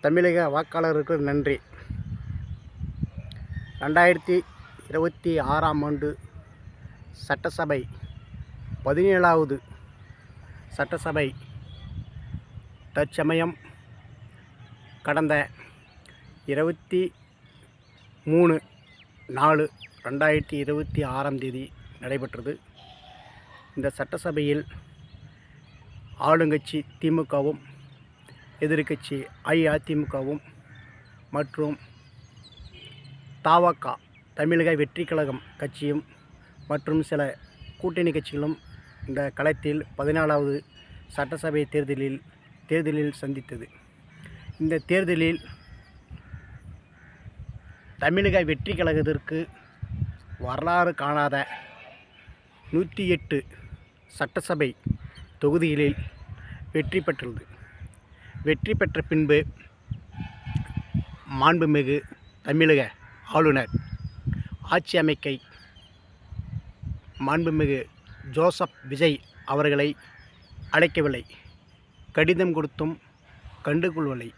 தமிழக வாக்காளருக்கு நன்றி. 2026ஆம் ஆண்டு சட்டசபை 17வது சட்டசபை தற்சமயம் கடந்த 23/4/2026ஆம் தேதி நடைபெற்றது. இந்த சட்டசபையில் ஆளுங்கட்சி திமுகவும் எதிர்க்கட்சி அஇஅதிமுகவும் மற்றும் தவக தமிழக வெற்றி கழகம் கட்சியும் மற்றும் சில கூட்டணி கட்சிகளும் இந்த களத்தில் 14வது சட்டசபை தேர்தலில் சந்தித்தது. இந்த தேர்தலில் தமிழக வெற்றி கழகத்திற்கு வரலாறு காணாத 108 சட்டசபை தொகுதிகளில் வெற்றி பெற்றுள்ளது. வெற்றி பெற்ற பின்பு மாண்புமிகு தமிழக ஆளுநர் ஆட்சி அமைக்க மாண்புமிகு ஜோசப் விஜய் அவர்களை அழைக்கவில்லை. கடிதம் கொடுத்தும் கண்டுகொள்ளவில்லை.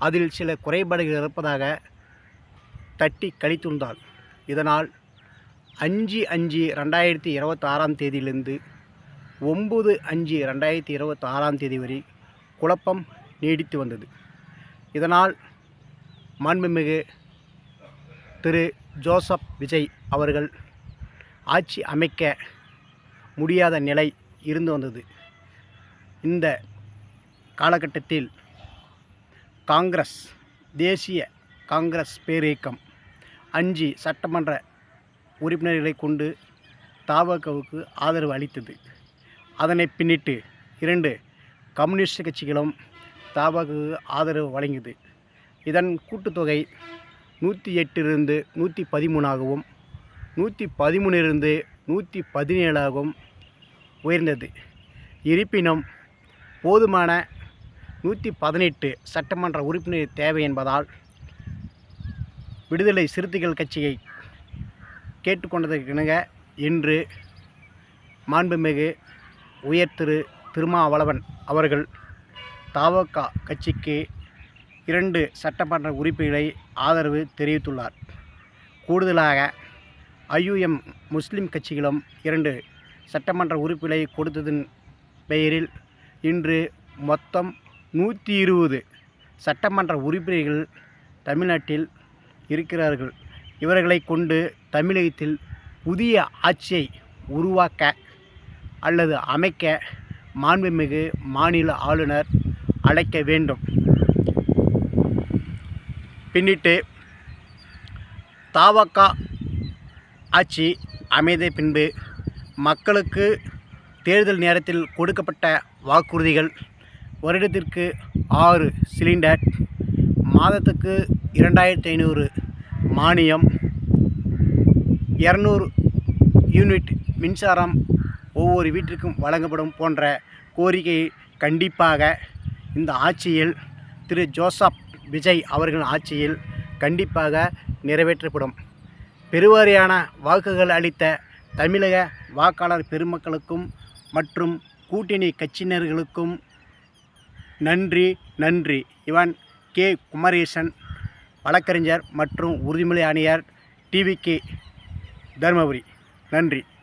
அதில் சில குறைபாடுகள் இருப்பதாக தட்டி கழித்துள்ளார். இதனால் 5/5/2026ஆம் தேதியிலிருந்து 9/5/2026ஆம் தேதி வரை குழப்பம் நீடித்து வந்தது. இதனால் மாண்புமிகு திரு ஜோசப் விஜய் அவர்கள் ஆட்சி அமைக்க முடியாத நிலை இருந்து வந்தது. இந்த காலகட்டத்தில் தேசிய காங்கிரஸ் பேரியக்கம் 5 சட்டமன்ற உறுப்பினர்களை கொண்டு தவகவுக்கு ஆதரவு அளித்தது. அதனை பின்னிட்டு 2 கம்யூனிஸ்ட் கட்சிகளும் தவகவுக்கு ஆதரவு வழங்கியது. இதன் கூட்டுத்தொகை 108 113ஆகவும் 113 117ஆகவும் உயர்ந்தது. இருப்பினும் போதுமான 118 சட்டமன்ற உறுப்பினர் தேவை என்பதால் விடுதலை சிறுத்தைகள் கட்சியை கேட்டுக்கொண்டதற்கிணங்க இன்று மாண்புமிகு உயர் திரு திருமாவளவன் அவர்கள் தவக கட்சிக்கு 2 சட்டமன்ற உறுப்பினர்களை ஆதரவு தெரிவித்துள்ளார். கூடுதலாக ஐயுஎம் முஸ்லிம் கட்சிகளும் 2 சட்டமன்ற உறுப்பினர்களை கொடுத்ததன் பெயரில் இன்று மொத்தம் 120 சட்டமன்ற உறுப்பினர்கள் தமிழ்நாட்டில் இருக்கிறார்கள். இவர்களை கொண்டு தமிழகத்தில் புதிய ஆட்சியை உருவாக்க அல்லது அமைக்க மாண்புமிகு மாநில ஆளுநர் அழைக்க வேண்டும். பின்னிட்டு தவக ஆட்சி அமைந்த பின்பு மக்களுக்கு தேர்தல் நேரத்தில் கொடுக்கப்பட்ட வாக்குறுதிகள் வருடத்திற்கு 6 சிலிண்டர், மாதத்துக்கு 2500 மானியம், 200 யூனிட் மின்சாரம் ஒவ்வொரு வீட்டிற்கும் வழங்கப்படும் போன்ற கோரிக்கை கண்டிப்பாக இந்த ஆட்சியில் திரு ஜோசப் விஜய் அவர்களின் ஆட்சியில் கண்டிப்பாக நிறைவேற்றப்படும். பெருவாரியான வாக்குகள் அளித்த தமிழக வாக்காளர் பெருமக்களுக்கும் மற்றும் கூட்டணி கட்சியினர்களுக்கும் நன்றி. இவன் கே. குமரேசன், வழக்கறிஞர் மற்றும் உறுதிமொழி ஆணையர், டிவிகே, தருமபுரி. நன்றி.